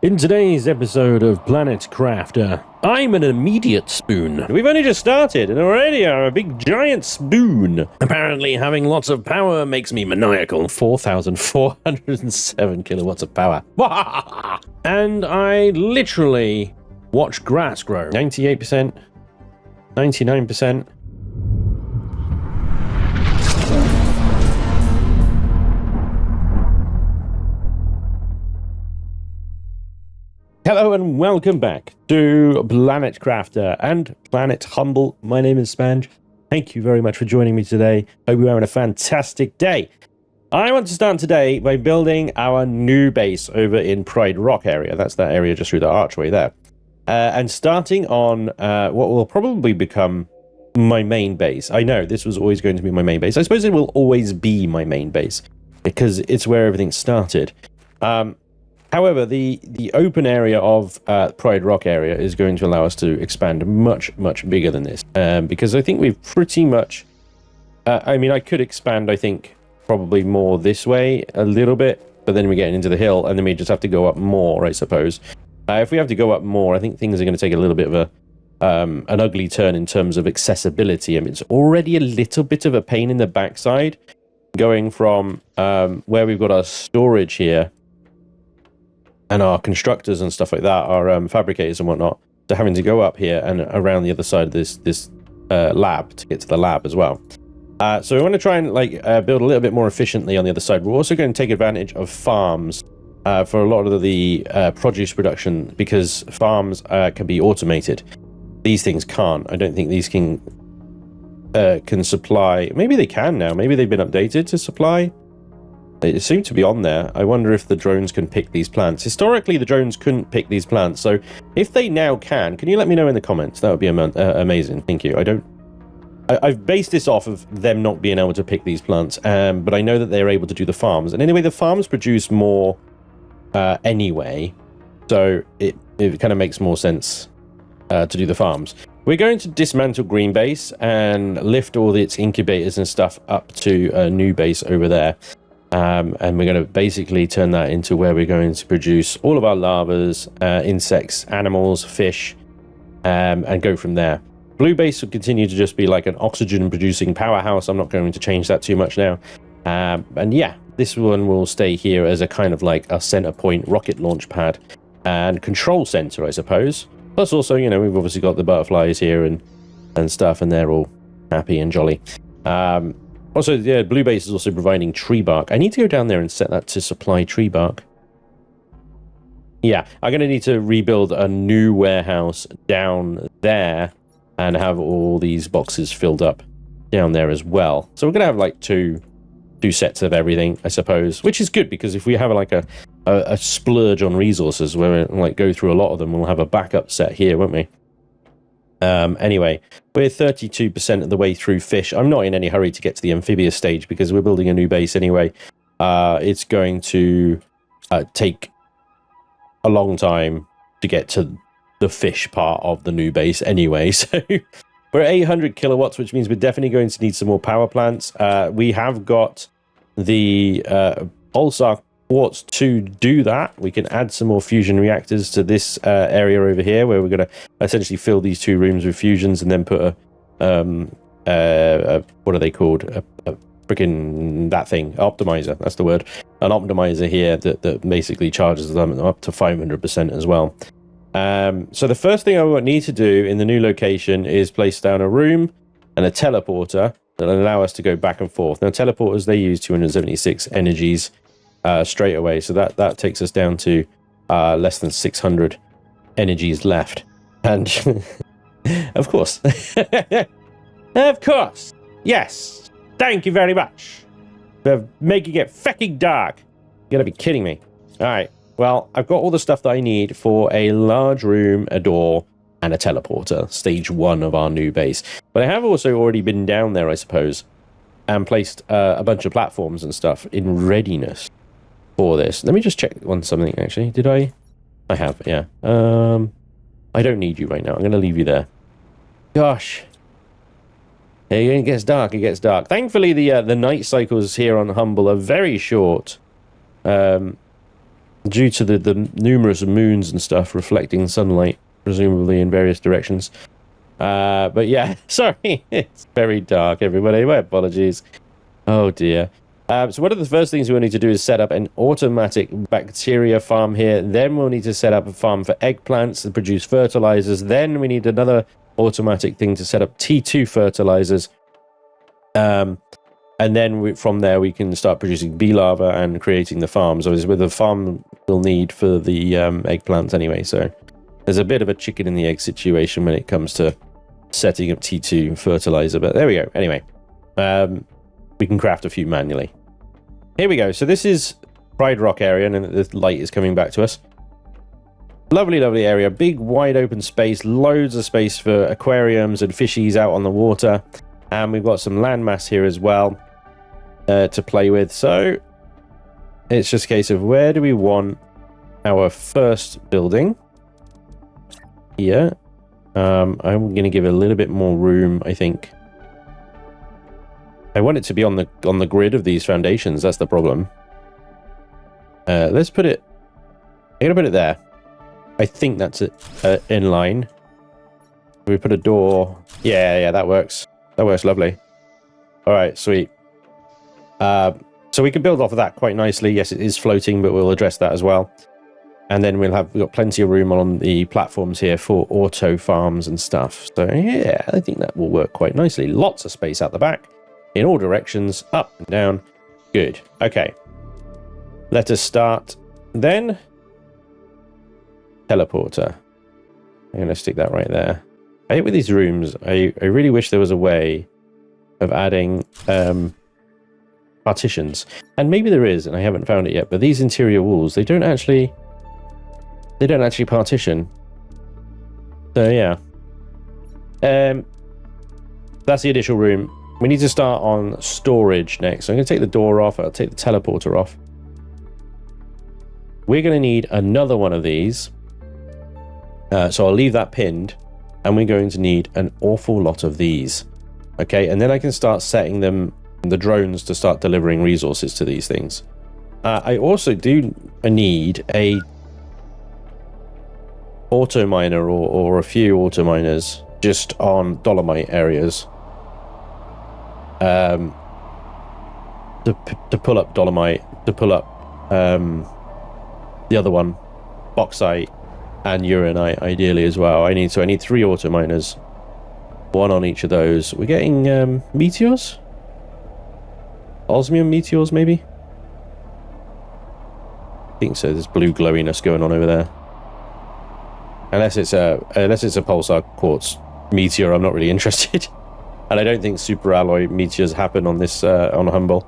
In today's episode of Planet Crafter, I'm an immediate spoon. We've only just started and already I'm a big giant spoon. Apparently having lots of power makes me maniacal. 4,407 kilowatts of power. And I literally watch grass grow. 98%, 99%. Hello and welcome back to Planet Crafter and Planet Humble. My name is Spanj. Thank you very much for joining me today. Hope you're having a fantastic day. I want to start today by building our new base over in Pride Rock area. That's that area just through the archway there. And starting on what will probably become my main base. I know this was always going to be my main base. I suppose it will always be my main base because it's where everything started. However, the open area of Pride Rock area is going to allow us to expand much bigger than this. Because I think we've pretty much... I mean, I could expand, I think, probably more this way a little bit, but then we get into the hill, and then we just have to go up more, I suppose. If we have to go up more, I think things are going to take a little bit of an ugly turn in terms of accessibility. I mean, it's already a little bit of a pain in the backside, going from where we've got our storage here, and our constructors and stuff like that, our fabricators and whatnot, to having to go up here and around the other side of this lab to get to the lab as well. So we want to try and build a little bit more efficiently on the other side. We're also going to take advantage of farms for a lot of the produce production, because farms can be automated. These things can't. I don't think these can supply. Maybe they can now. Maybe they've been updated to supply. It seemed to be on there. I wonder if the drones can pick these plants. Historically, the drones couldn't pick these plants. So if they now can you let me know in the comments? That would be amazing. Thank you. I've based this off of them not being able to pick these plants, but I know that they're able to do the farms. And anyway, the farms produce more anyway. So it kind of makes more sense to do the farms. We're going to dismantle Green Base and lift all its incubators and stuff up to a new base over there. And we're going to basically turn that into where we're going to produce all of our larvas, insects, animals, fish, and go from there. Blue Base will continue to just be like an oxygen-producing powerhouse. I'm not going to change that too much now. And yeah, this one will stay here as a kind of like a center point rocket launch pad and control center, I suppose. Plus also, you know, we've obviously got the butterflies here and stuff, and they're all happy and jolly. Also, yeah, Blue Base is also providing tree bark. I need to go down there and set that to supply tree bark. Yeah, I'm going to need to rebuild a new warehouse down there and have all these boxes filled up down there as well. So we're going to have like two sets of everything, I suppose, which is good, because if we have like a splurge on resources where we like go through a lot of them, we'll have a backup set here, won't we? Anyway, we're 32% of the way through fish. I'm not in any hurry to get to the amphibious stage because we're building a new base anyway. It's going to take a long time to get to the fish part of the new base anyway. So we're at 800 kilowatts, which means we're definitely going to need some more power plants. We have got the pulsar quartz to do that. We can add some more fusion reactors to this area over here, where we're going to essentially fill these two rooms with fusions and then put a what are they called? A freaking that thing, optimizer. That's the word. An optimizer here that basically charges them up to 500% as well. So the first thing I need to do in the new location is place down a room and a teleporter that will allow us to go back and forth. Now, teleporters, they use 276 energies straight away, so that takes us down to less than 600 energies left. And of course yes, thank you very much for making it fucking dark. You gotta be kidding me. All right, well, I've got all the stuff that I need for a large room, a door, and a teleporter, stage 1 of our new base. But I have also already been down there, I suppose, and placed a bunch of platforms and stuff in readiness for this. Let me just check on something, actually. Did I have, yeah. I don't need you right now. I'm going to leave you there. Gosh. It gets dark, it gets dark. Thankfully, the night cycles here on Humble are very short. due to the numerous moons and stuff reflecting sunlight, presumably in various directions. But yeah, sorry, it's very dark, everybody. My apologies. Oh dear. So one of the first things we'll need to do is set up an automatic bacteria farm here. Then we'll need to set up a farm for eggplants to produce fertilizers. Then we need another automatic thing to set up T2 fertilizers. And then from there we can start producing bee larvae and creating the farms. So with the farm we'll need for the eggplants anyway. So there's a bit of a chicken and the egg situation when it comes to setting up T2 fertilizer. But there we go. Anyway. We can craft a few manually. Here we go. So this is Pride Rock area, and the light is coming back to us. Lovely, lovely area. Big, wide open space. Loads of space for aquariums and fishies out on the water. And we've got some landmass here as well to play with. So it's just a case of where do we want our first building? Here. I'm going to give it a little bit more room, I think. I want it to be on the grid of these foundations. That's the problem. Let's put it. I'm gonna put it there. I think that's it in line. We put a door. Yeah, that works. That works lovely. All right, sweet. So we can build off of that quite nicely. Yes, it is floating, but we'll address that as well. And then we've got plenty of room on the platforms here for auto farms and stuff. So yeah, I think that will work quite nicely. Lots of space out the back. In all directions, up and down. Good. Okay. Let us start then. Teleporter. I'm going to stick that right there. I hate with these rooms, I really wish there was a way of adding partitions. And maybe there is, and I haven't found it yet, but these interior walls, they don't actually partition. So yeah. That's the initial room. We need to start on storage next. So I'm going to take the door off. I'll take the teleporter off. We're going to need another one of these. So I'll leave that pinned. And we're going to need an awful lot of these. Okay, and then I can start setting them, the drones, to start delivering resources to these things. I also do need a auto miner or a few auto miners just on dolomite areas. To pull up dolomite, to pull up the other one, bauxite and uranite, ideally as well. I need 3 auto miners, one on each of those. We're getting meteors, osmium meteors, maybe. I think so. There's blue glowiness going on over there. Unless it's a pulsar quartz meteor, I'm not really interested. And I don't think super alloy meteors happen on this on Humble.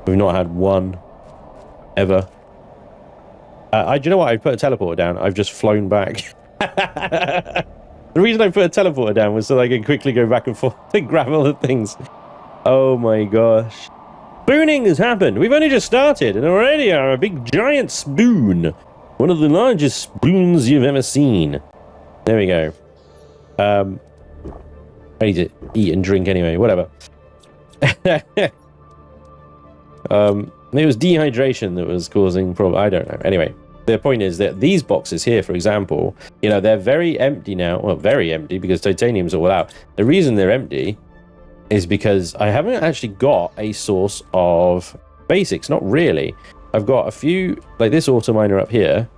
We've not had one ever. Do you know what? I put a teleporter down. I've just flown back. The reason I put a teleporter down was so that I can quickly go back and forth and grab all the things. Oh my gosh. Spooning has happened. We've only just started and already are a big giant spoon. One of the largest spoons you've ever seen. There we go. I need to eat and drink anyway, whatever. It was dehydration that was causing problem. I don't know. Anyway, the point is that these boxes here, for example, you know, they're very empty now. Well, very empty because titanium's all out. The reason they're empty is because I haven't actually got a source of basics. Not really. I've got a few, like this auto miner up here,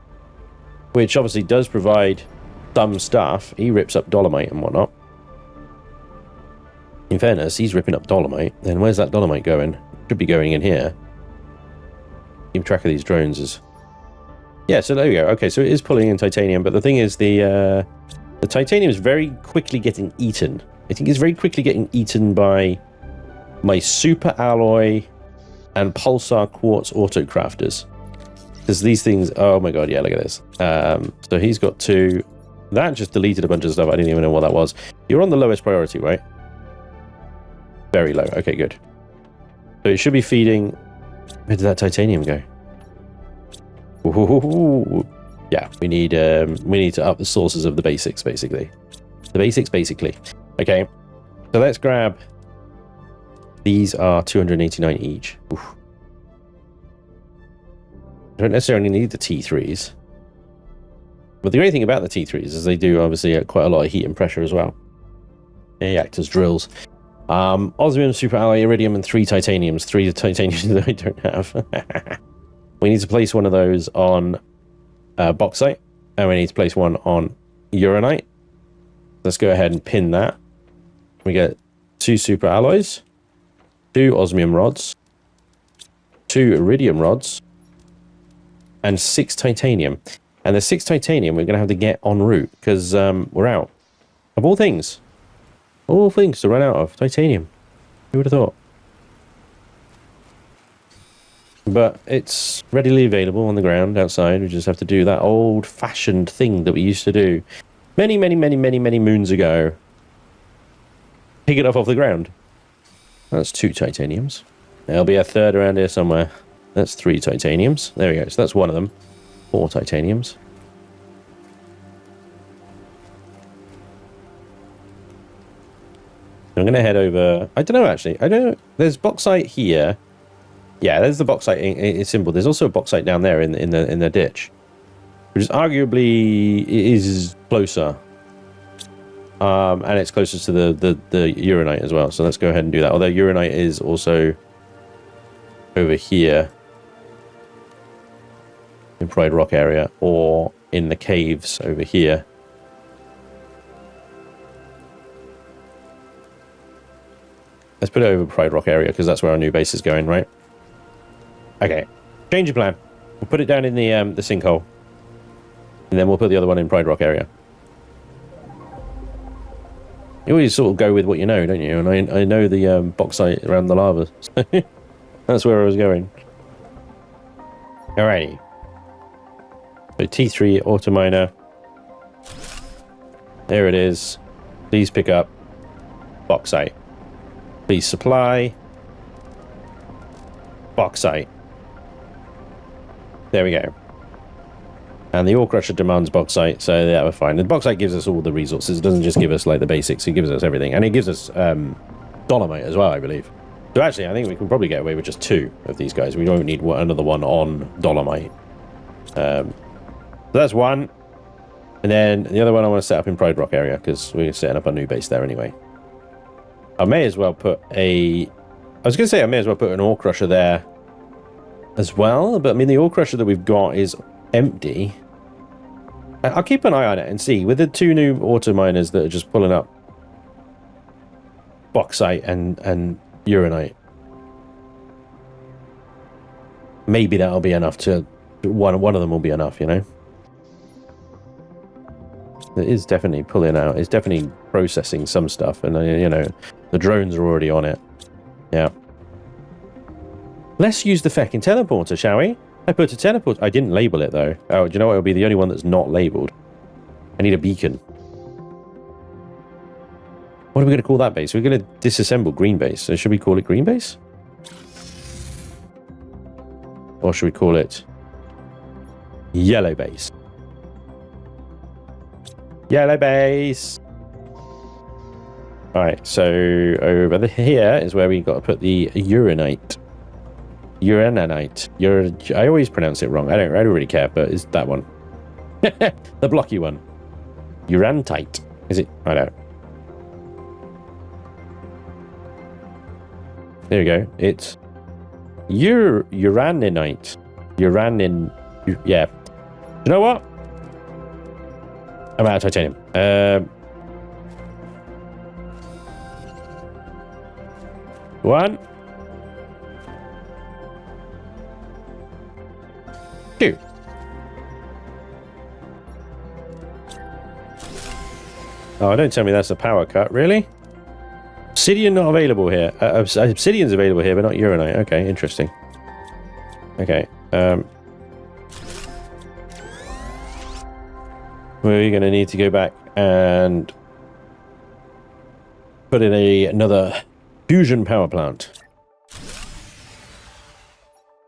which obviously does provide some stuff. He rips up dolomite and whatnot. In fairness, he's ripping up dolomite. Then where's that dolomite going? Should be going in here. Keep track of these drones is... Yeah, so there we go. Okay, so it is pulling in titanium, but the thing is the titanium is very quickly getting eaten. I think it's very quickly getting eaten by my super alloy and pulsar quartz auto crafters. Because these things... Oh my god, yeah, look at this. So he's got 2. That just deleted a bunch of stuff. I didn't even know what that was. You're on the lowest priority, right? Very low. Okay, good. So it should be feeding... Where did that titanium go? Ooh, yeah, we need to up the sources of the basics, basically. The basics, basically. Okay, so let's grab... These are 289 each. Oof. don't necessarily need the T3s. But the great thing about the T3s is they do obviously quite a lot of heat and pressure as well. They act as drills. Osmium, super alloy, iridium, and 3 titaniums. 3 titaniums that I don't have. We need to place one of those on bauxite, and we need to place one on uranite. Let's go ahead and pin that. We get 2 super alloys, 2 osmium rods, 2 iridium rods, and 6 titanium. And the 6 titanium we're going to have to get en route because we're out of all things to run out of titanium. Who would have thought? But it's readily available on the ground outside. We just have to do that old-fashioned thing that we used to do many moons ago. Pick it up off the ground. That's 2 titaniums. There'll be a third around here somewhere. That's 3 titaniums. There we go. So that's one of them. 4 titaniums. I'm going to head over. I don't know, actually. I don't know. There's bauxite here. Yeah, there's the bauxite symbol. There's also a bauxite down there in the ditch, which is arguably is closer. And it's closest to the uranite as well. So let's go ahead and do that. Although uranite is also over here in Pride Rock area, or in the caves over here. Let's put it over Pride Rock area because that's where our new base is going, right? Okay, change of plan. We'll put it down in the sinkhole, and then we'll put the other one in Pride Rock area. You always sort of go with what you know, don't you? And I know the bauxite around the lava. So that's where I was going. Alrighty. So T3 auto miner. There it is. Please pick up bauxite. Please supply bauxite. There we go. And the ore crusher demands bauxite, so yeah, we're fine. And bauxite gives us all the resources. It doesn't just give us like the basics, it gives us everything. And it gives us dolomite as well, I believe. So actually, I think we can probably get away with just 2 of these guys. We don't need another one on dolomite. So that's one. And then the other one I want to set up in Pride Rock area, because we're setting up a new base there anyway. I may as well put I was going to say I may as well put an ore crusher there as well. But I mean, the ore crusher that we've got is empty. I'll keep an eye on it and see. With the 2 new auto miners that are just pulling up bauxite and uranite, maybe that'll be enough to... One of them will be enough, you know? It is definitely pulling out. It's definitely processing some stuff. And, you know, the drones are already on it. Yeah. Let's use the feckin' teleporter, shall we? I put a teleport. I didn't label it, though. Oh, do you know what? It'll be the only one that's not labeled. I need a beacon. What are we going to call that base? We're going to disassemble green base. So should we call it green base? Or should we call it yellow base? Yellow base. All right, so over here is where we got to put the uranite. Uranite. I always pronounce it wrong. I don't really care, but it's that one. The blocky one. Urantite. Is it? I don't know. There we go. It's uraninite. Yeah. You know what? I'm out of titanium. One. 2. Oh, don't tell me that's a power cut, really? Obsidian not available here. Obsidian's available here, but not uranite. Okay, interesting. Okay. We're going to need to go back and put in another fusion power plant.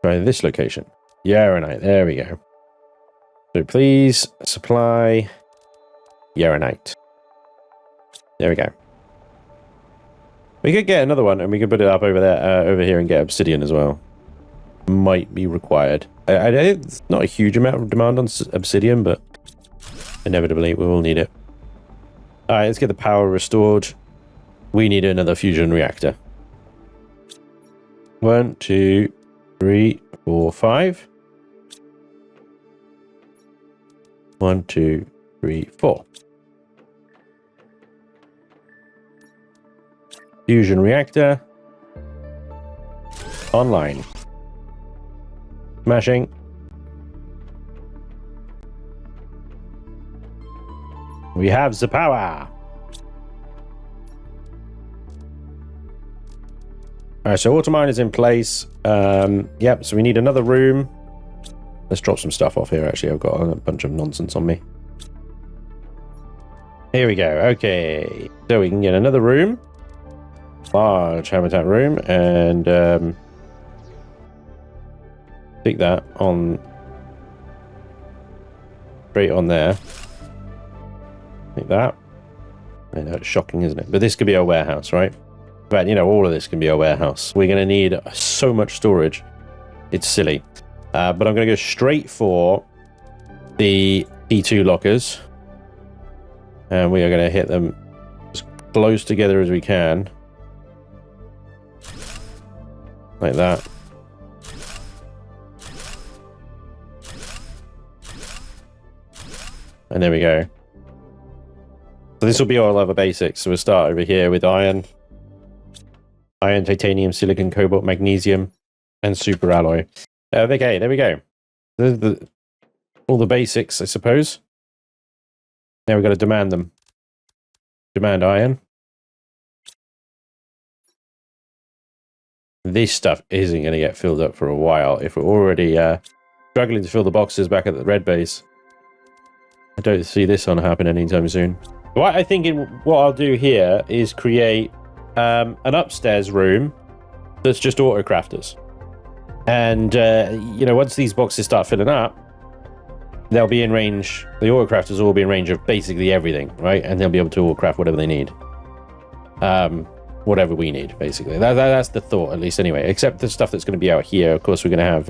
Try this location. Uranite. There we go. So please supply uranite. There we go. We could get another one, and we could put it up over there, over here, and get obsidian as well. Might be required. It's not a huge amount of demand on obsidian, but inevitably we will need it. All right, let's get the power restored. We need another fusion reactor. 1, 2, 3, 4, 5. 1, 2, 3, 4. Fusion reactor. Online. Smashing. We have the power. Alright, so automine is in place. Yep, so we need another room. Let's drop some stuff off here, actually. I've got a bunch of nonsense on me. Here we go. Okay. So we can get another room. Large habitat room. And stick that on straight on there. Like that. I know it's shocking, isn't it? But this could be our warehouse, right? But you know, all of this can be our warehouse. We're going to need so much storage. It's silly. But I'm going to go straight for the T2 lockers. And we are going to hit them as close together as we can. Like that. And there we go. So this will be all other basics. So we'll start over here with iron. Iron, titanium, silicon, cobalt, magnesium, and super alloy. Okay, there we go. All the basics, I suppose. Now we've got to demand them. Demand iron. This stuff isn't going to get filled up for a while. If we're already struggling to fill the boxes back at the red base, I don't see this one happen anytime soon. What I think what I'll do here is create an upstairs room that's just auto crafters. And, you know, once these boxes start filling up, they'll be in range, the auto crafters will be in range of basically everything, right? And they'll be able to auto craft whatever they need. Whatever we need, basically. That's the thought, at least anyway. Except the stuff that's going to be out here. Of course, we're going to have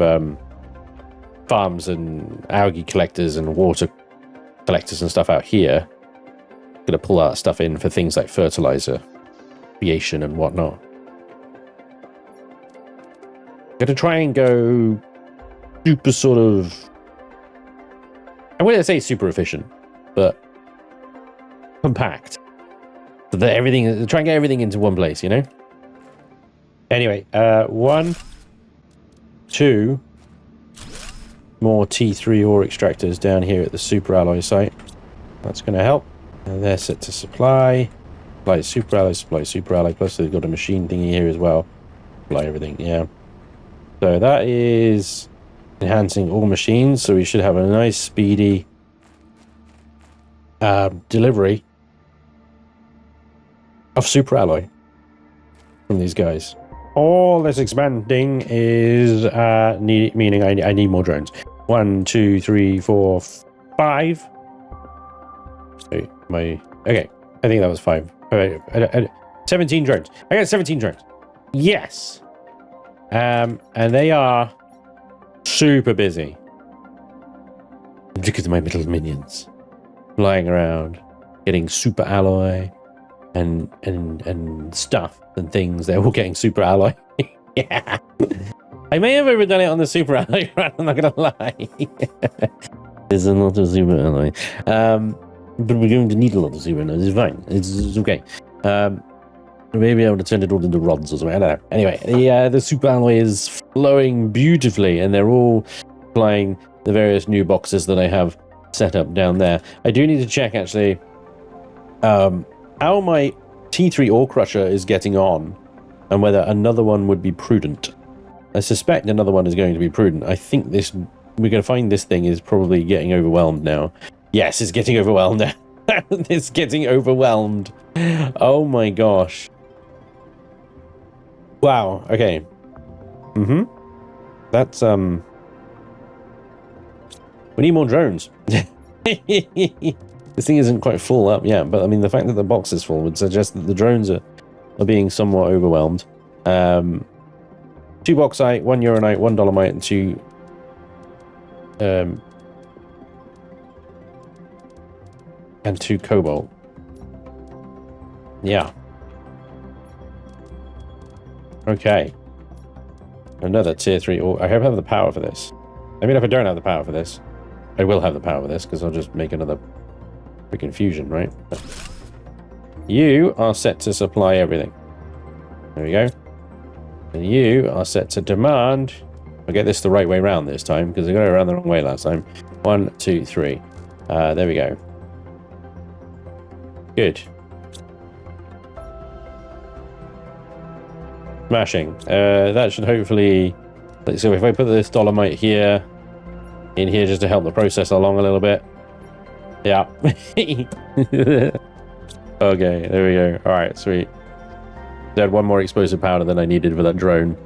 farms and algae collectors and water collectors and stuff out here. Going to pull that stuff in for things like fertilizer creation and whatnot. Going to try and go super sort of, I wouldn't say super efficient, but compact. So that everything, try and get everything into one place, you know? Anyway, 1, 2 more T3 ore extractors down here at the super alloy site. That's going to help. And they're set to supply. Supply super alloy, plus they've got a machine thingy here as well. Supply everything, yeah. So that is enhancing all machines, so we should have a nice speedy delivery of super alloy from these guys. All this expanding is meaning I need more drones. 1, 2, 3, 4, 5. Okay, I think that was 5. 17 drones. I got 17 drones. Yes. And they are super busy. Look at my little minions flying around, getting super alloy and stuff and things. They're all getting super alloy. Yeah. I may have overdone it on the super alloy run, I'm not gonna lie. There's a lot of super alloy. But we're going to need a lot of super alloy. It's fine. It's okay. Maybe I would have turned it all into rods or something. I don't know. Anyway, the super alloy is flowing beautifully, and they're all flying the various new boxes that I have set up down there. I do need to check, actually, how my T3 ore crusher is getting on, and whether another one would be prudent. I suspect another one is going to be prudent. I think we're going to find this thing is probably getting overwhelmed now. Yes, it's getting overwhelmed now. It's getting overwhelmed. Oh my gosh. Wow, okay. That's, we need more drones. This thing isn't quite full up yet, but I mean, the fact that the box is full would suggest that the drones are being somewhat overwhelmed. 2 bauxite, 1 uranite, 1 dolomite, and 2 and 2 cobalt. Yeah. Okay. Another tier 3. Oh, I hope I have the power for this. I mean, if I don't have the power for this, I will have the power for this, because I'll just make another freaking fusion, right? But you are set to supply everything. There we go. And you are set to demand. I'll get this the right way around this time, because I got it around the wrong way last time. 1, 2, 3. There we go. Good. Smashing. That should hopefully... So if I put this dolomite here, in here, just to help the process along a little bit. Yeah. Okay, there we go. All right, sweet. I had one more explosive powder than I needed for that drone.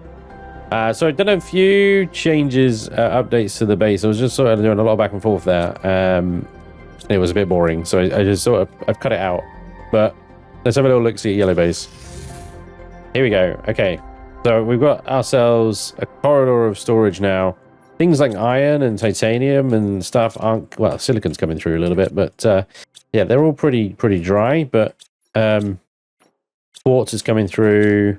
So I've done a few changes, updates to the base. I was just sort of doing a lot of back and forth there. It was a bit boring, so I just sort of... I've cut it out. But let's have a little look-see at yellow base. Here we go. Okay, so we've got ourselves a corridor of storage now. Things like iron and titanium and stuff aren't... Well, silicon's coming through a little bit, but yeah, they're all pretty dry. But quartz is coming through,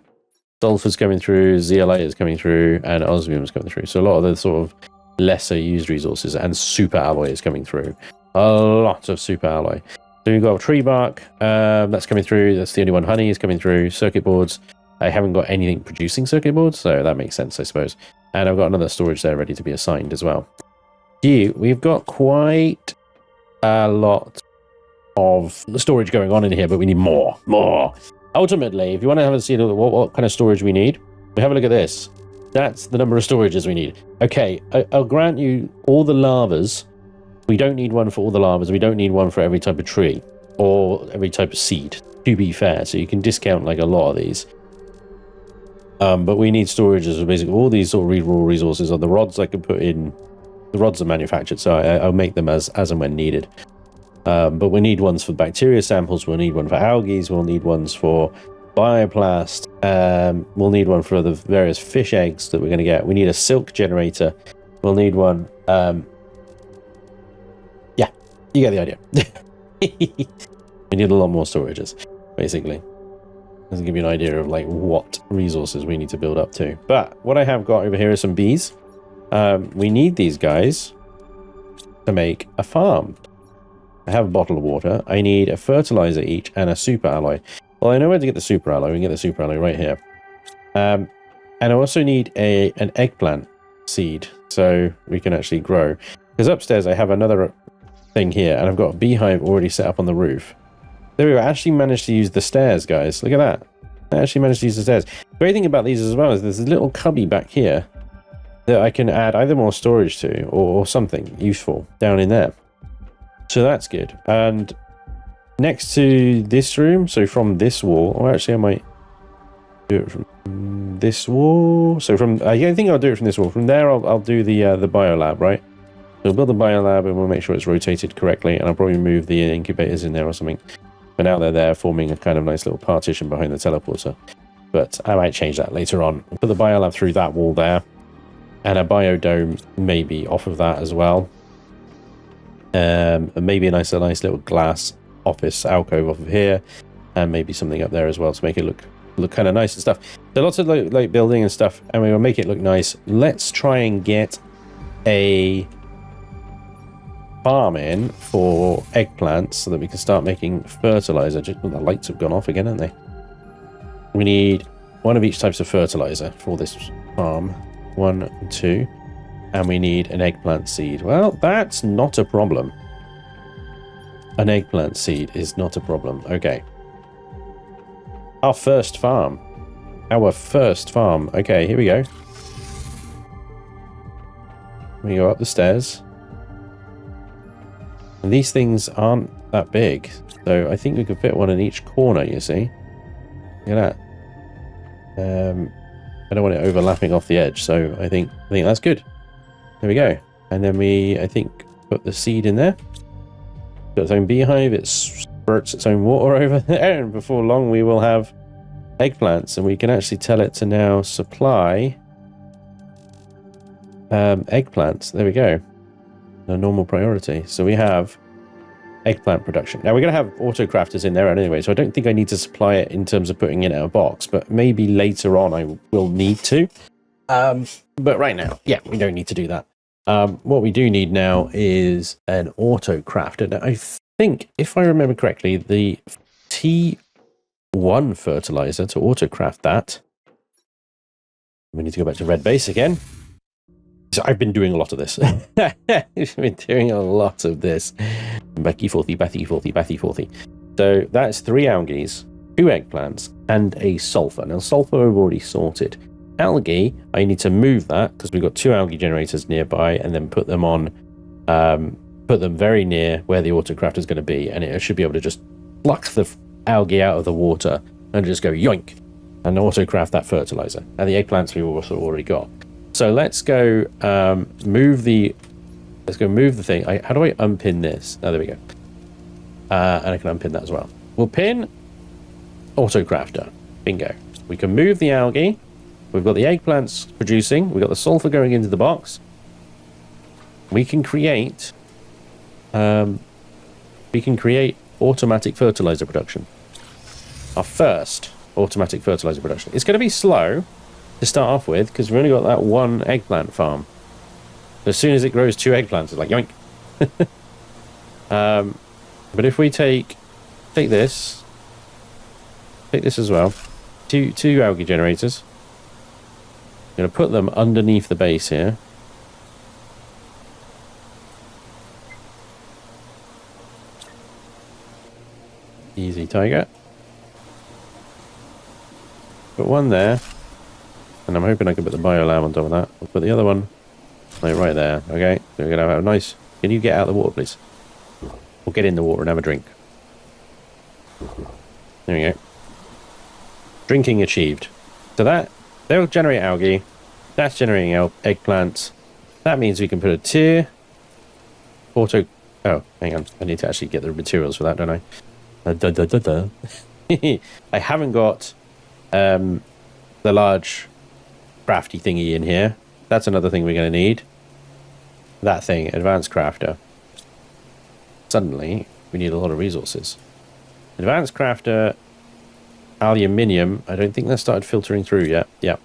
sulfur's coming through, zeolite is coming through, and osmium is coming through. So a lot of the sort of lesser used resources, and super alloy is coming through. A lot of super alloy. So we've got tree bark, that's coming through. That's the only one. Honey is coming through. Circuit boards. I haven't got anything producing circuit boards, so that makes sense, I suppose. And I've got another storage there ready to be assigned as well. We've got quite a lot of storage going on in here, but we need more. Ultimately, if you want to have a see what kind of storage we need, we have a look at this. That's the number of storages we need. Okay, I'll grant you all the lavas. We don't need one for all the lavas. We don't need one for every type of tree or every type of seed, to be fair. So you can discount like a lot of these. But we need storages of basically all these sort of raw resources. On the rods I can put in. The rods are manufactured, so I'll make them as and when needed. But we need ones for bacteria samples. We'll need one for algae. We'll need ones for bioplast. We'll need one for the various fish eggs that we're going to get. We need a silk generator. We'll need one. Yeah, you get the idea. We need a lot more storages, basically. Doesn't give you an idea of like what resources we need to build up to. But what I have got over here is some bees. We need these guys to make a farm. I have a bottle of water. I need a fertilizer each and a super alloy. Well, I know where to get the super alloy. We can get the super alloy right here. And I also need an eggplant seed so we can actually grow. Because upstairs I have another thing here, and I've got a beehive already set up on the roof. There we go. I actually managed to use the stairs, guys. Look at that. I actually managed to use the stairs. The great thing about these as well is there's a little cubby back here that I can add either more storage to or something useful down in there. So that's good. And next to this room, so from this wall, or actually I might do it from this wall. So from, yeah, I think I'll do it from this wall. From there, I'll do the biolab, right? So we'll build the biolab and we'll make sure it's rotated correctly, and I'll probably move the incubators in there or something. But now they're there, forming a kind of nice little partition behind the teleporter. But I might change that later on. We'll put the biolab through that wall there, and a biodome maybe off of that as well. And maybe a nice little glass office alcove off of here, and maybe something up there as well to make it look kind of nice and stuff. So lots of like building and stuff, and we will make it look nice. Let's try and get a farm in for eggplants so that we can start making fertilizer. Just, the lights have gone off again, haven't they? We need one of each types of fertilizer for this farm. 1 and 2. And we need an eggplant seed. Well, that's not a problem. An eggplant seed is not a problem. Okay. Our first farm. Okay, here we go. We go up the stairs. And these things aren't that big, so I think we could fit one in each corner, you see. Look at that. I don't want it overlapping off the edge, so I think that's good. There we go. And then we, I think, put the seed in there. Got its own beehive, it spurts its own water over there, and before long we will have eggplants, and we can actually tell it to now supply eggplants. There we go. a normal priority. So we have eggplant production. Now we're going to have auto crafters in there anyway, so I don't think I need to supply it in terms of putting it in a box, but maybe later on I will need to. But right now, yeah, we don't need to do that. What we do need now is an auto crafter. Now, I think, if I remember correctly, the T1 fertilizer, to auto craft that, we need to go back to red base again. So I've been doing a lot of this. I've been doing a lot of this. Backy forthy. So that's 3 algae, 2 eggplants, and a sulfur. Now, sulfur we've already sorted. Algae, I need to move that because we've got 2 algae generators nearby, and then put them on, put them very near where the autocraft is going to be, and it should be able to just pluck the algae out of the water and just go yoink and autocraft that fertilizer. And the eggplants we've also already got. So let's go move the thing. How do I unpin this? Oh, there we go. And I can unpin that as well. We'll pin autocrafter. Bingo. We can move the algae. We've got the eggplants producing. We've got the sulfur going into the box. We can create automatic fertilizer production. Our first automatic fertilizer production. It's going to be slow to start off with because we've only got that 1 eggplant farm. So as soon as it grows 2 eggplants, it's like yoink. But if we take this as well, two algae generators. I'm going to put them underneath the base here. Easy, tiger. Put one there. And I'm hoping I can put the biolab on top of that. I'll put the other one like right there. Okay, so we're going to have a nice... Can you get out of the water, please? We'll get in the water and have a drink. There we go. Drinking achieved. So that... They'll generate algae. That's generating eggplants. That means we can put a tier... Auto... Oh, hang on. I need to actually get the materials for that, don't I? I haven't got the large crafty thingy in here. That's another thing we're going to need. That thing, advanced crafter. Suddenly, we need a lot of resources. Advanced crafter, aluminium. I don't think that started filtering through yet. Yeah.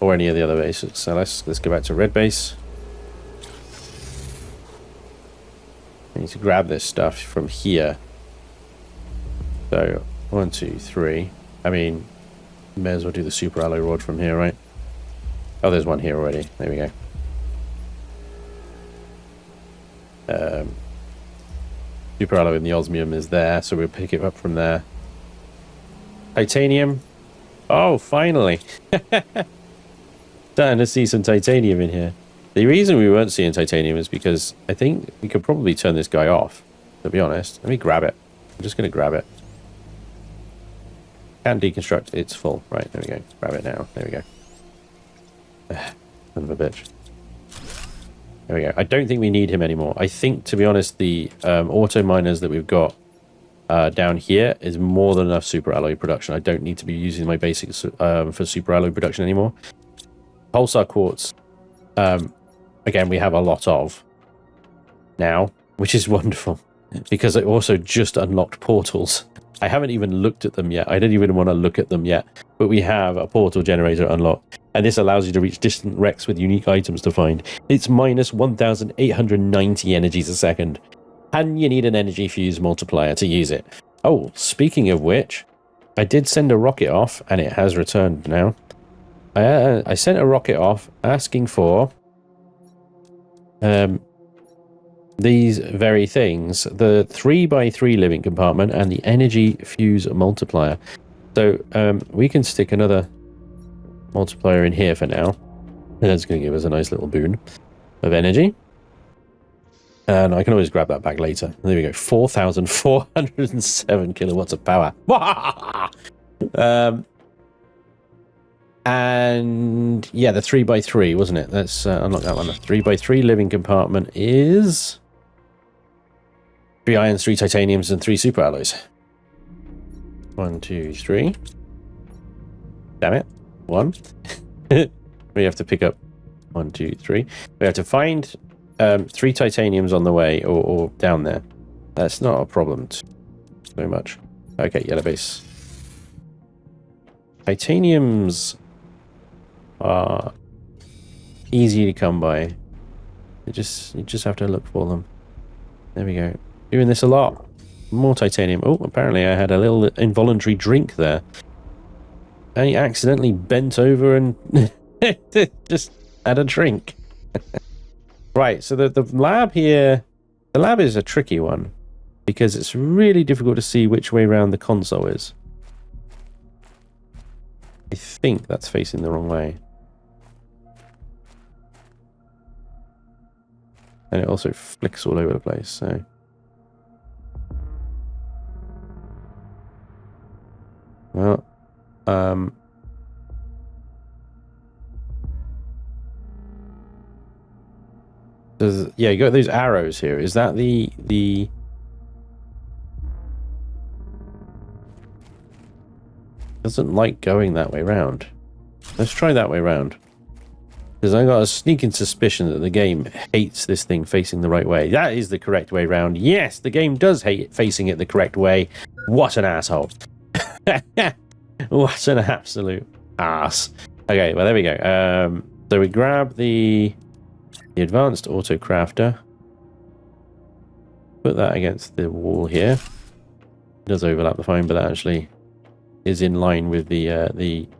Or any of the other bases. So let's go back to red base. I need to grab this stuff from here. So 1, 2, 3. I mean, may as well do the super alloy rod from here, right? Oh, there's one here already. There we go. Super alloy in the osmium is there, so we'll pick it up from there. Titanium. Oh, finally. Starting to see some titanium in here. The reason we weren't seeing titanium is because I think we could probably turn this guy off, to be honest. Let me grab it. I'm just going to grab it. Can't deconstruct. It's full. Right, there we go. Grab it now. There we go. Son of a bitch. There we go. I don't think we need him anymore. I think, to be honest, the auto miners that we've got down here is more than enough super alloy production. I don't need to be using my basics for super alloy production anymore. Pulsar quartz, again, we have a lot of now, which is wonderful because I also just unlocked portals. I haven't even looked at them yet. I don't even want to look at them yet, but we have a portal generator unlocked, and this allows you to reach distant wrecks with unique items to find. It's minus 1,890 energies a second, and you need an energy fuse multiplier to use it. Oh, speaking of which, I did send a rocket off, and it has returned now. I sent a rocket off asking for these very things, the 3x3 living compartment and the energy fuse multiplier. So we can stick another multiplier in here for now, and that's going to give us a nice little boon of energy. And I can always grab that back later. There we go, 4,407 kilowatts of power. And yeah, the 3x3, wasn't it? Let's unlock that one. The 3x3 living compartment is 3 irons, 3 titaniums, and 3 super alloys. 1, 2, 3. Damn it. 1. We have to pick up 1, 2, 3. We have to find 3 titaniums on the way, or down there. That's not a problem so much. Okay, yellow base. Titaniums are easy to come by. You just have to look for them. There we go. Doing this a lot. More titanium. Oh, apparently I had a little involuntary drink there. I accidentally bent over and just had a drink. Right, so the lab here, the lab is a tricky one because it's really difficult to see which way around the console is. I think that's facing the wrong way. And it also flicks all over the place, so... Well, yeah, you got those arrows here. Is that the... Doesn't like going that way round. Let's try that way round. Because I got a sneaking suspicion that the game hates this thing facing the right way. That is the correct way round. Yes, the game does hate it facing it the correct way. What an asshole. What an absolute ass. Okay, well, there we go. So we grab the advanced auto crafter. Put that against the wall here. It does overlap the phone, but that actually is in line with the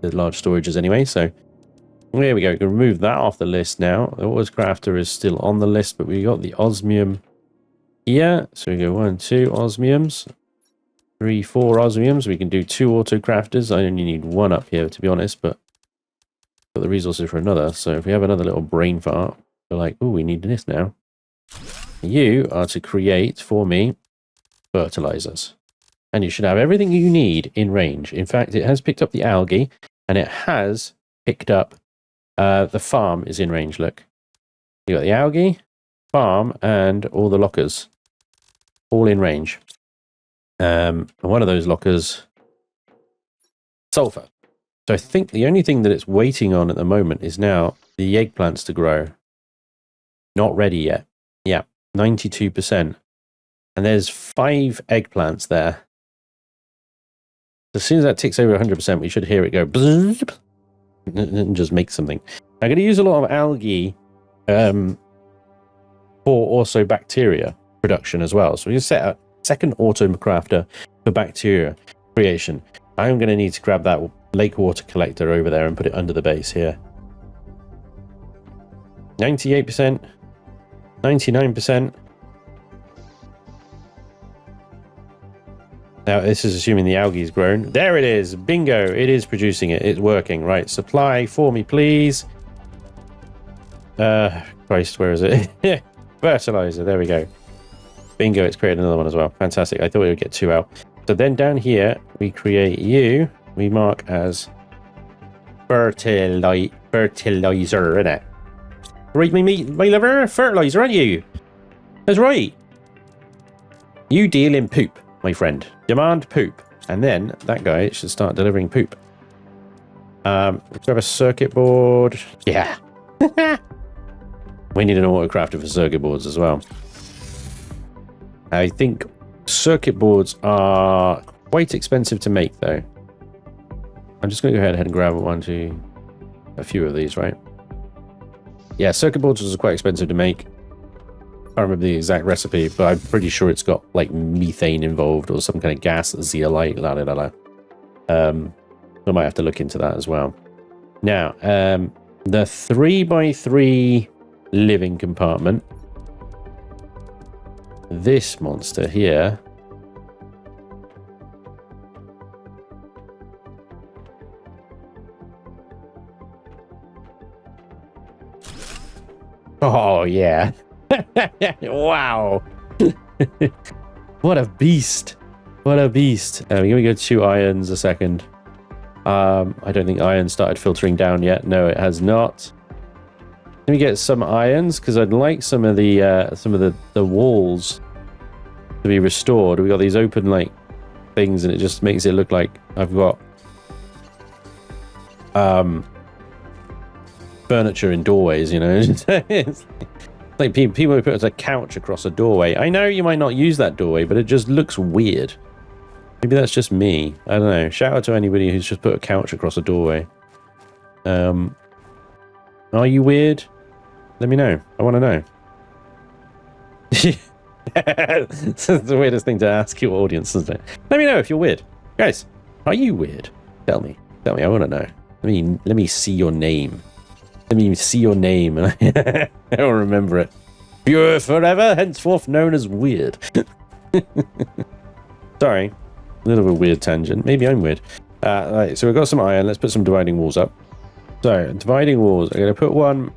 large storages anyway. So there we go. We can remove that off the list now. The auto crafter is still on the list, but we got the osmium here. So we go 1, 2 osmiums. 3, 4 osmiums. We can do 2 auto crafters. I only need 1 up here, to be honest, but got the resources for another. So if we have another little brain fart, we're like, oh, we need this now. You are to create for me fertilizers. And you should have everything you need in range. In fact, it has picked up the algae, and it has picked up the farm is in range. Look, you got the algae, farm, and all the lockers, all in range. And one of those lockers, sulfur. So I think the only thing that it's waiting on at the moment is now the eggplants to grow. Not ready yet. Yeah, 92%. And there's 5 eggplants there. As soon as that ticks over 100%, we should hear it go bzzz, and just make something. I'm going to use a lot of algae for also bacteria production as well. So we can set a second auto crafter for bacteria creation. I'm going to need to grab that lake water collector over there and put it under the base here. 98%, 99%. Now this is assuming the algae is grown. There it is. Bingo. It is producing it. It's working. Right. Supply for me, please. Christ, where is it? Fertilizer. There we go. Bingo. It's created another one as well. Fantastic. I thought we would get 2 out. So then down here, we create you. We mark as fertilizer, innit? Right, my lover? Fertilizer, aren't you? That's right. You deal in poop, my friend. Demand poop. And then that guy should start delivering poop. Grab a circuit board. Yeah. We need an auto crafter for circuit boards as well. I think circuit boards are quite expensive to make, though. I'm just going to go ahead and grab a few of these, right? Yeah, circuit boards are quite expensive to make. I can't remember the exact recipe, but I'm pretty sure it's got like methane involved or some kind of gas, zeolite, la la la la. I might have to look into that as well. Now, the 3x3 living compartment. This monster here. Oh, yeah. Wow. What a beast. What a beast. We're going to go 2 irons a second. I don't think iron started filtering down yet. No, it has not. Let me get some irons because I'd like some of the walls to be restored. We got these open like things, and it just makes it look like I've got furniture in doorways. You know, Like people who put a couch across a doorway. I know you might not use that doorway, but it just looks weird. Maybe that's just me. I don't know. Shout out to anybody who's just put a couch across a doorway. Are you weird? Let me know. I want to know. That's the weirdest thing to ask your audience, isn't it? Let me know if you're weird. Guys, are you weird? Tell me. Tell me. I want to know. Let me see your name. Let me see your name, and I don't remember it. You're forever, henceforth known as weird. Sorry, a little bit of a weird tangent. Maybe I'm weird. Right, so we've got some iron. Let's put some dividing walls up. So dividing walls. I'm gonna put one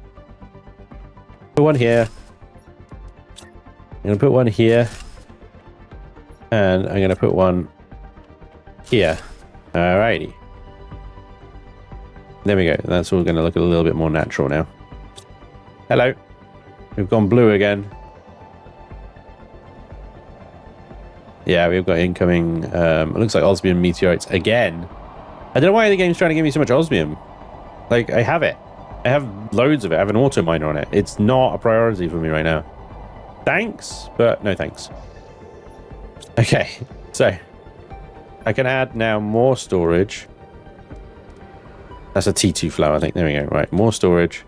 here. I'm gonna put one here, and I'm gonna put one here. Alrighty. There we go. That's all going to look a little bit more natural now. Hello. We've gone blue again. Yeah, we've got incoming... it looks like osmium meteorites again. I don't know why the game's trying to give me so much osmium. Like, I have it. I have loads of it. I have an auto miner on it. It's not a priority for me right now. Thanks, but no thanks. Okay, so... I can add now more storage. That's a T2 flow, I think. There we go. Right, more storage.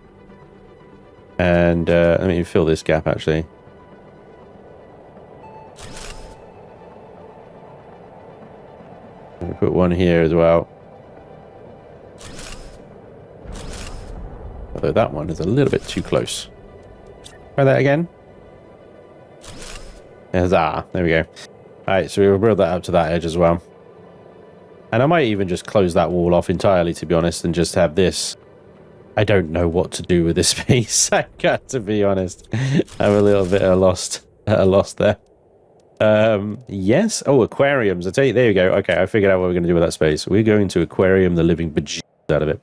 And let me fill this gap, actually. Let me put one here as well. Although that one is a little bit too close. Try that again. Huzzah. There we go. Alright, so we'll build that up to that edge as well. And I might even just close that wall off entirely, to be honest, and just have this. I don't know what to do with this space. I got to be honest. I'm a little bit at a loss there. Yes. Oh, aquariums. I tell you, there you go. Okay, I figured out what we're going to do with that space. We're going to aquarium the living bejesus out of it.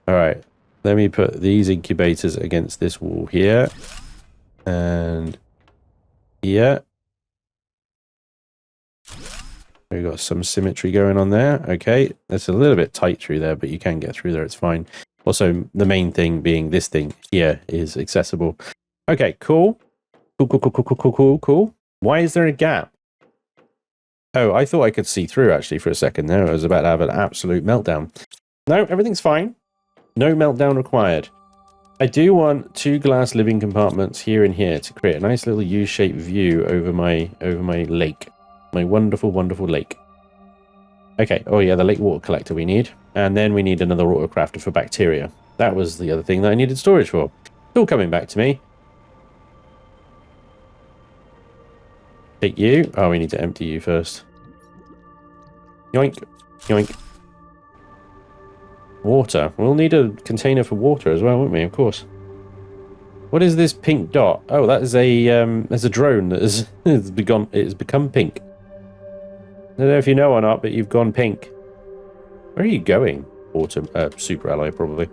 All right. Let me put these incubators against this wall here. And here. We've got some symmetry going on there. Okay, that's a little bit tight through there, but you can get through there. It's fine. Also, the main thing being this thing here is accessible. Okay, cool. Cool. Why is there a gap? Oh, I thought I could see through actually for a second there. I was about to have an absolute meltdown. No, everything's fine. No meltdown required. I do want 2 glass living compartments here and here to create a nice little U-shaped view over my lake. My wonderful, wonderful lake. Okay, oh yeah, the lake water collector we need. And then we need another auto crafter for bacteria. That was the other thing that I needed storage for. It's all coming back to me. Take you. Oh, we need to empty you first. Yoink. Yoink. Water. We'll need a container for water as well, won't we? Of course. What is this pink dot? Oh, that is a drone that has become pink. I don't know if you know or not, but you've gone pink. Where are you going? Super alloy, probably.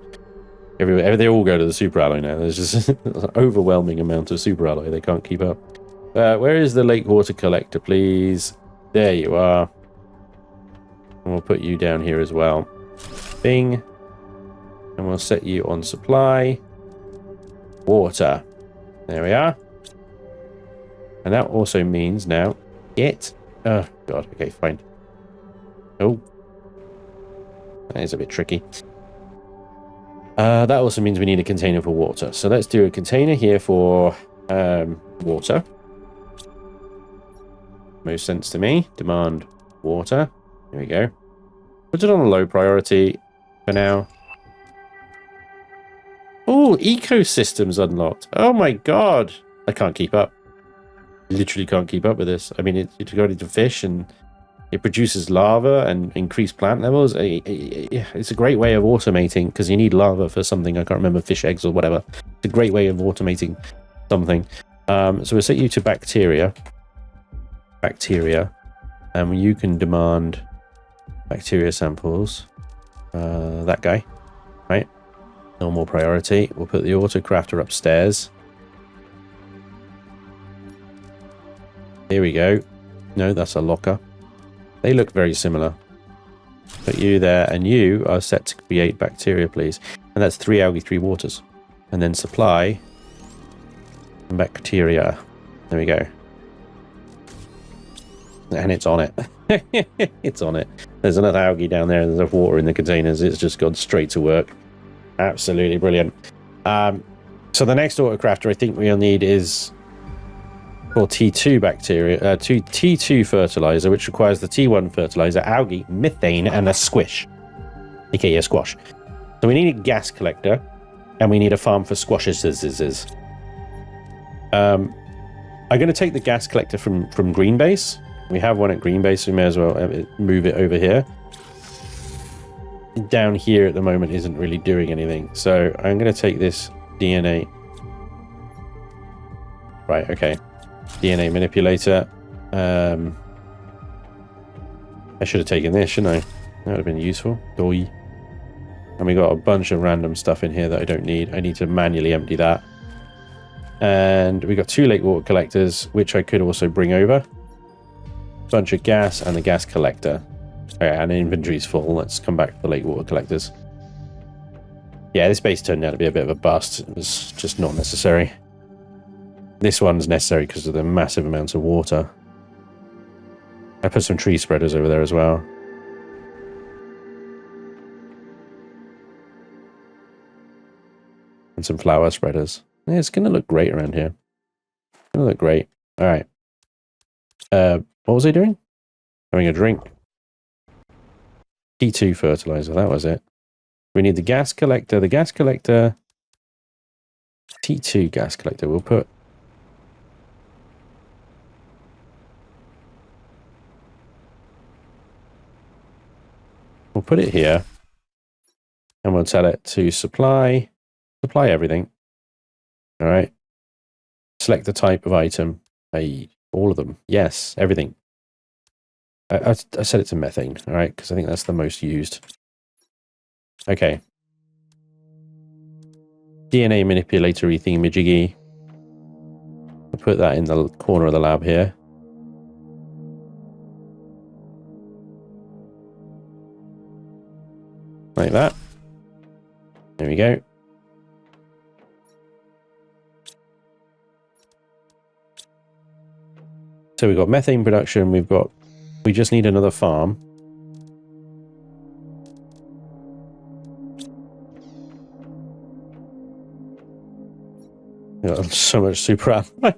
They all go to the super alloy now. There's just an overwhelming amount of super alloy. They can't keep up. Where is the lake water collector, please? There you are. And we'll put you down here as well. Bing. And we'll set you on supply. Water. There we are. And that also means now get... Oh, God. Okay, fine. Oh. That is a bit tricky. That also means we need a container for water. So let's do a container here for water. Most sense to me. Demand water. There we go. Put it on a low priority for now. Oh, ecosystems unlocked. Oh my God. I can't keep up. Literally can't keep up with this. I mean, it's got into fish and it produces lava and increased plant levels. It's a great way of automating because you need lava for something. I can't remember, fish eggs or whatever. It's a great way of automating something. So we'll set you to bacteria. And you can demand bacteria samples. That guy, right? Normal priority. We'll put the auto crafter upstairs. Here we go. No, that's a locker. They look very similar. Put you there, and you are set to create bacteria, please. And that's 3 algae, 3 waters. And then supply bacteria. There we go. And it's on it. It's on it. There's enough algae down there. There's enough water in the containers. It's just gone straight to work. Absolutely brilliant. So the next autocrafter I think we'll need is for T2 bacteria, T2 fertilizer, which requires the T1 fertilizer, algae, methane, and a squish, aka a squash. So we need a gas collector, and we need a farm for squashes. I'm going to take the gas collector from Greenbase. We have one at Greenbase, so we may as well move it over here. Down here at the moment isn't really doing anything, so I'm going to take this DNA. Right, okay. DNA manipulator. I should have taken this, shouldn't I? That would have been useful. Doi. And we got a bunch of random stuff in here that I don't need. I need to manually empty that. And we got 2 lake water collectors, which I could also bring over. Bunch of gas and the gas collector. Okay, and inventory's full. Let's come back to the lake water collectors. Yeah, this base turned out to be a bit of a bust. It was just not necessary. This one's necessary because of the massive amounts of water. I put some tree spreaders over there as well. And some flower spreaders. Yeah, it's going to look great around here. It's going to look great. All right. What was I doing? Having a drink. T2 fertilizer, that was it. We need the gas collector. The gas collector... T2 gas collector. We'll put... We'll put it here. And we'll tell it to supply everything. All right. Select the type of item. All of them. Yes, everything. I set it to methane, all right, because I think that's the most used. Okay. DNA manipulatory thingamajiggy. I'll put that in the corner of the lab here. Like that. There we go. So we've got methane production, we just need another farm. Got so much super alloy.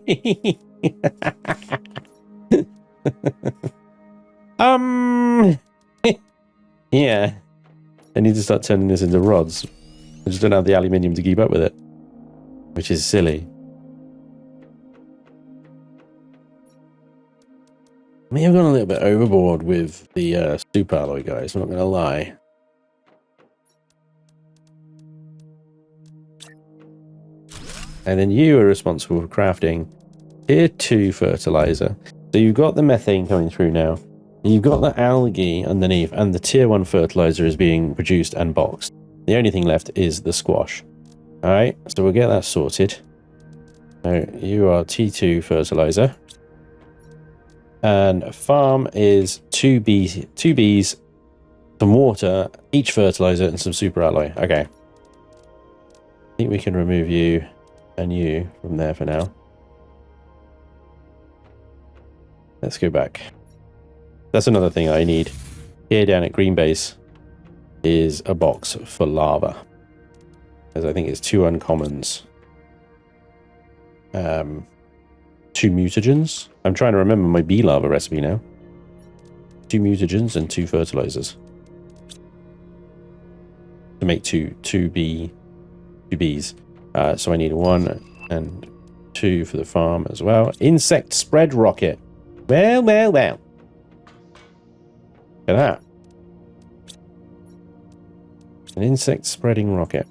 Yeah. I need to start turning this into rods. I just don't have the aluminium to keep up with it. Which is silly. I may have gone a little bit overboard with the super alloy, guys. I'm not going to lie. And then you are responsible for crafting tier 2 fertilizer. So you've got the methane coming through now. And you've got the algae underneath, and the tier 1 fertilizer is being produced and boxed. The only thing left is the squash. Alright, so we'll get that sorted. So you are T2 fertilizer. And a farm is 2 bees, some water, each fertilizer, and some super alloy. Okay. I think we can remove you and you from there for now. Let's go back. That's another thing I need. Here down at Greenbase is a box for lava. Because I think it's 2 uncommons. 2 mutagens. I'm trying to remember my bee lava recipe now. 2 mutagens and 2 fertilizers. To make two bees. So I need 1 and 2 for the farm as well. Insect spread rocket. Well. Look at that. An insect spreading rocket.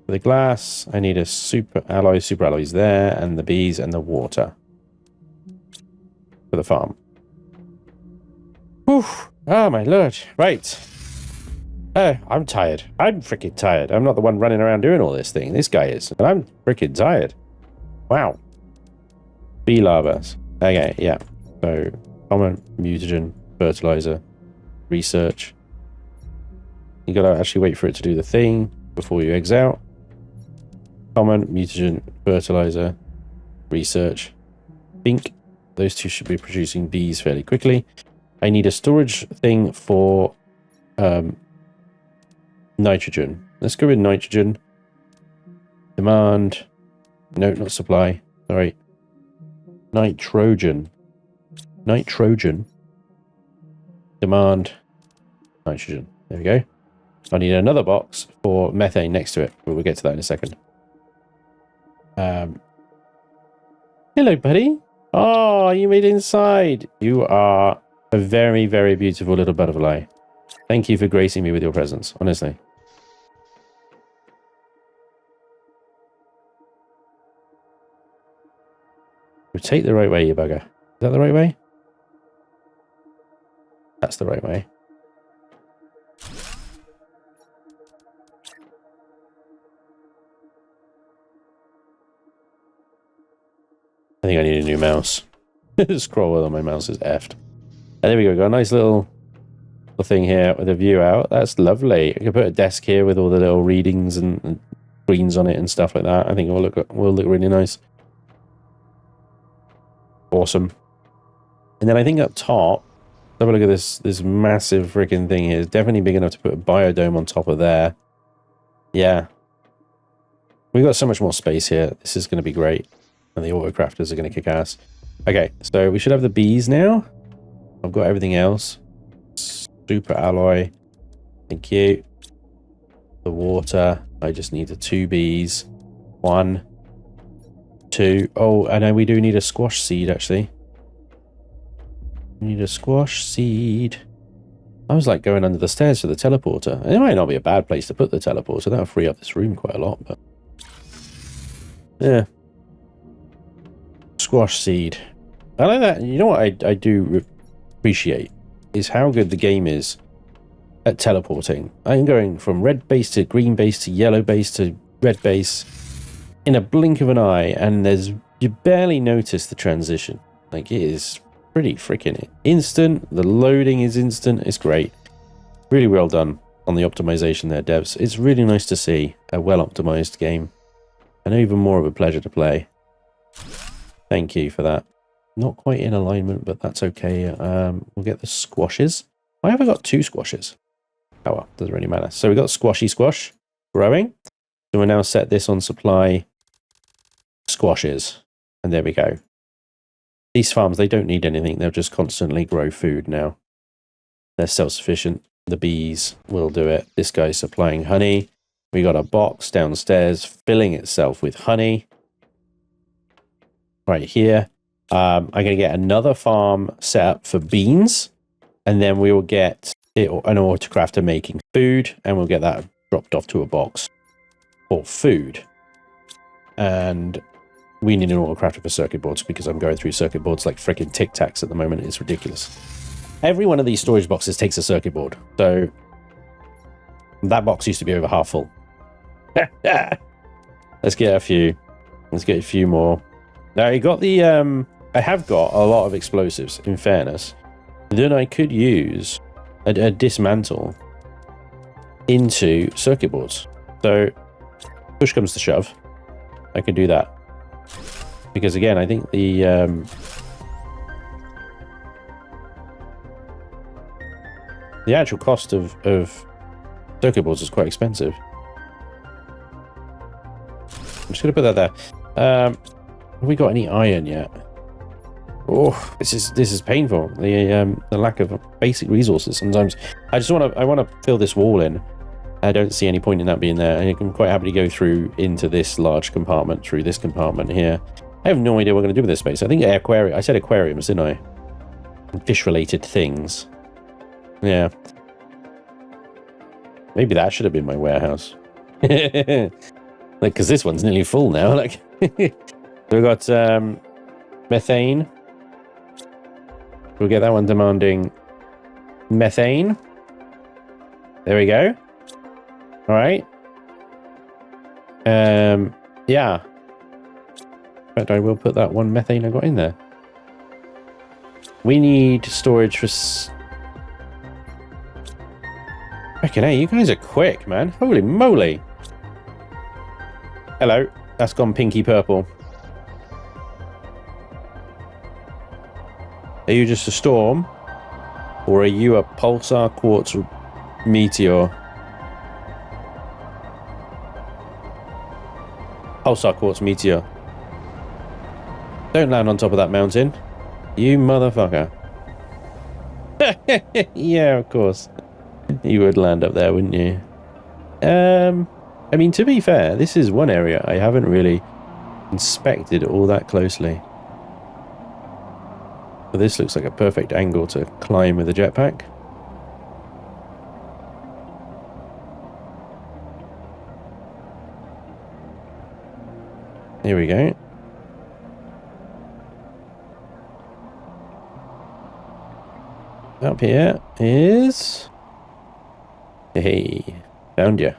For the glass, I need a super alloys there, and the bees and the water. For the farm. Whew. Oh my lord. Right. I'm tired. I'm freaking tired. I'm not the one running around doing all this thing. This guy is. And I'm freaking tired. Wow. Bee larvas. Okay, yeah. So, common, mutagen, fertilizer, research. You gotta actually wait for it to do the thing before you exit out. Common, mutagen, fertilizer, research. I think those two should be producing these fairly quickly. I need a storage thing for nitrogen. Let's go with nitrogen. Demand. No, not supply. Sorry. Nitrogen. Nitrogen. Demand. Nitrogen. There we go. I need another box for methane next to it, but we'll get to that in a second. Hello, buddy. Oh, you made it inside. You are a very, very beautiful little butterfly. Thank you for gracing me with your presence, honestly. Take the right way, you bugger. Is that the right way? That's the right way. I think I need a new mouse. Scroll wheel on my mouse is effed. And there we go. Got a nice little thing here with a view out. That's lovely. I can put a desk here with all the little readings and screens on it and stuff like that. I think it will look really nice. Awesome. And then I think up top, have a look at this massive freaking thing here. It's definitely big enough to put a biodome on top of there. Yeah. We've got so much more space here. This is going to be great. And the autocrafters are going to kick ass. Okay, so we should have the bees now. I've got everything else. Super alloy. Thank you. The water. I just need the 2 bees. 1, 2. Oh, and then we do need a squash seed, actually. We need a squash seed. I was like going under the stairs for the teleporter. It might not be a bad place to put the teleporter. That'll free up this room quite a lot, but yeah. Squash seed. I like that. You know what I do appreciate is how good the game is at teleporting. I'm going from red base to green base to yellow base to red base in a blink of an eye, and you barely notice the transition. Like, it is pretty freaking instant. The loading is instant. It's great. Really well done on the optimization there, devs. It's really nice to see a well-optimized game, and even more of a pleasure to play. Thank you for that. Not quite in alignment, but that's okay. We'll get the squashes. Why have I got 2 squashes? Oh well, doesn't really matter. So we got squashy squash growing. So we'll now set this on supply squashes. And there we go. These farms, they don't need anything. They'll just constantly grow food now. They're self-sufficient. The bees will do it. This guy's supplying honey. We got a box downstairs filling itself with honey. Right here. I'm going to get another farm set up for beans. And then we will get an autocrafter making food. And we'll get that dropped off to a box for food. And we need an autocrafter for circuit boards because I'm going through circuit boards like freaking Tic Tacs at the moment. It's ridiculous. Every one of these storage boxes takes a circuit board. So that box used to be over half full. Let's get a few. Let's get a few more. Now, I got the, I have got a lot of explosives, in fairness. Then I could use a dismantle into circuit boards. So, push comes to shove, I can do that. Because again, I think the, actual cost of circuit boards is quite expensive. I'm just going to put that there. Have we got any iron yet? Oh, this is painful. The lack of basic resources sometimes. I want to fill this wall in. I don't see any point in that being there. And I'm quite happy to go through into this large compartment through this compartment here. I have no idea what we're going to do with this space. I think aquarium. I said aquariums, didn't I? Fish-related things. Yeah. Maybe that should have been my warehouse. Like, because this one's nearly full now. Like. We've got methane. We'll get that one demanding methane. There we go. All right. Yeah. In fact, I will put that one methane I got in there. We need storage for... Okay, hey, you guys are quick, man. Holy moly. Hello. That's gone pinky purple. Are you just a storm? Or are you a pulsar quartz meteor? Pulsar quartz meteor. Don't land on top of that mountain. You motherfucker. Yeah, of course. You would land up there, wouldn't you? I mean, to be fair, this is one area I haven't really inspected all that closely. But this looks like a perfect angle to climb with a jetpack. Here we go. Up here is... Hey, found you.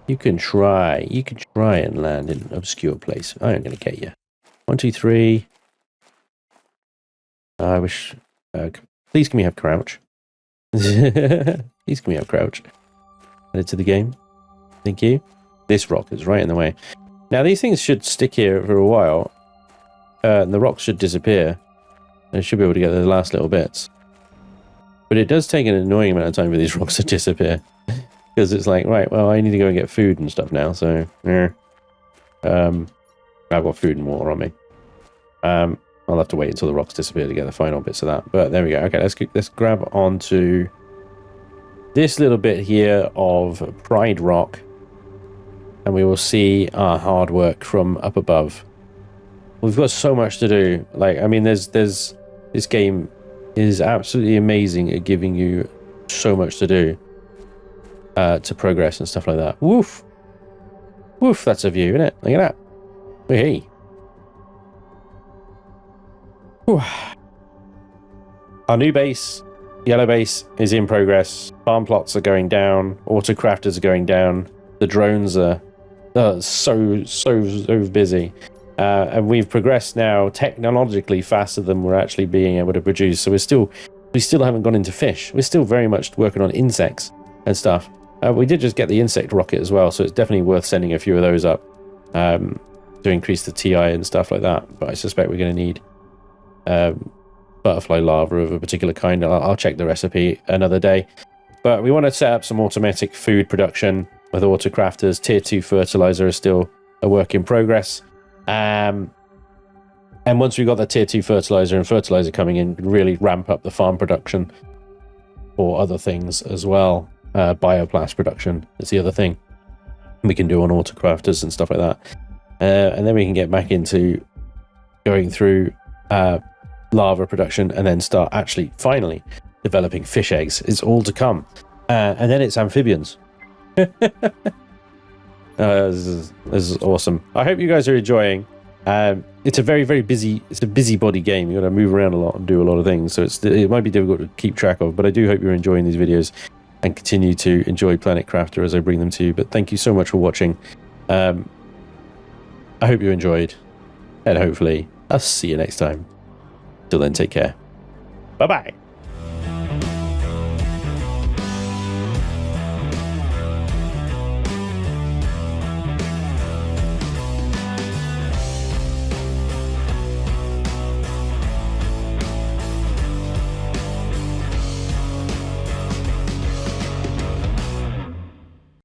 You can try and land in an obscure place. I ain't gonna get you. 1, 2, 3. I wish... please can we have crouch? Please can we have crouch? Added to the game. Thank you. This rock is right in the way. Now these things should stick here for a while. And the rocks should disappear. And I should be able to get the last little bits. But it does take an annoying amount of time for these rocks to disappear. Because it's like, right, well, I need to go and get food and stuff now, so... I've got food and water on me. I'll have to wait until the rocks disappear to get the final bits of that. But there we go. Okay, let's grab onto this little bit here of Pride Rock. And we will see our hard work from up above. We've got so much to do. Like, I mean, there's this game is absolutely amazing at giving you so much to do to progress and stuff like that. Woof. Woof, that's a view, isn't it? Look at that. Hey. Whew. Our new base, yellow base, is in progress. Farm plots are going down. Autocrafters are going down. The drones are so busy. And we've progressed now technologically faster than we're actually being able to produce. So we still haven't gone into fish. We're still very much working on insects and stuff. We did just get the insect rocket as well, so it's definitely worth sending a few of those up to increase the TI and stuff like that. But I suspect we're going to need butterfly larva of a particular kind. I'll check the recipe another day. But we want to set up some automatic food production with autocrafters. Tier 2 fertilizer is still a work in progress. And once we've got the tier 2 fertilizer and fertilizer coming in, we can really ramp up the farm production or other things as well. Bioplast production is the other thing we can do on autocrafters and stuff like that. And then we can get back into going through larva production and then start actually finally developing fish eggs. It's all to come. And then it's amphibians. This is awesome. I hope you guys are enjoying. It's a very busy. It's a busybody game. You got to move around a lot and do a lot of things, so it might be difficult to keep track of. But I do hope you're enjoying these videos and continue to enjoy Planet Crafter as I bring them to you. But thank you so much for watching. I hope you enjoyed, and hopefully I'll see you next time. Till then, take care. Bye bye.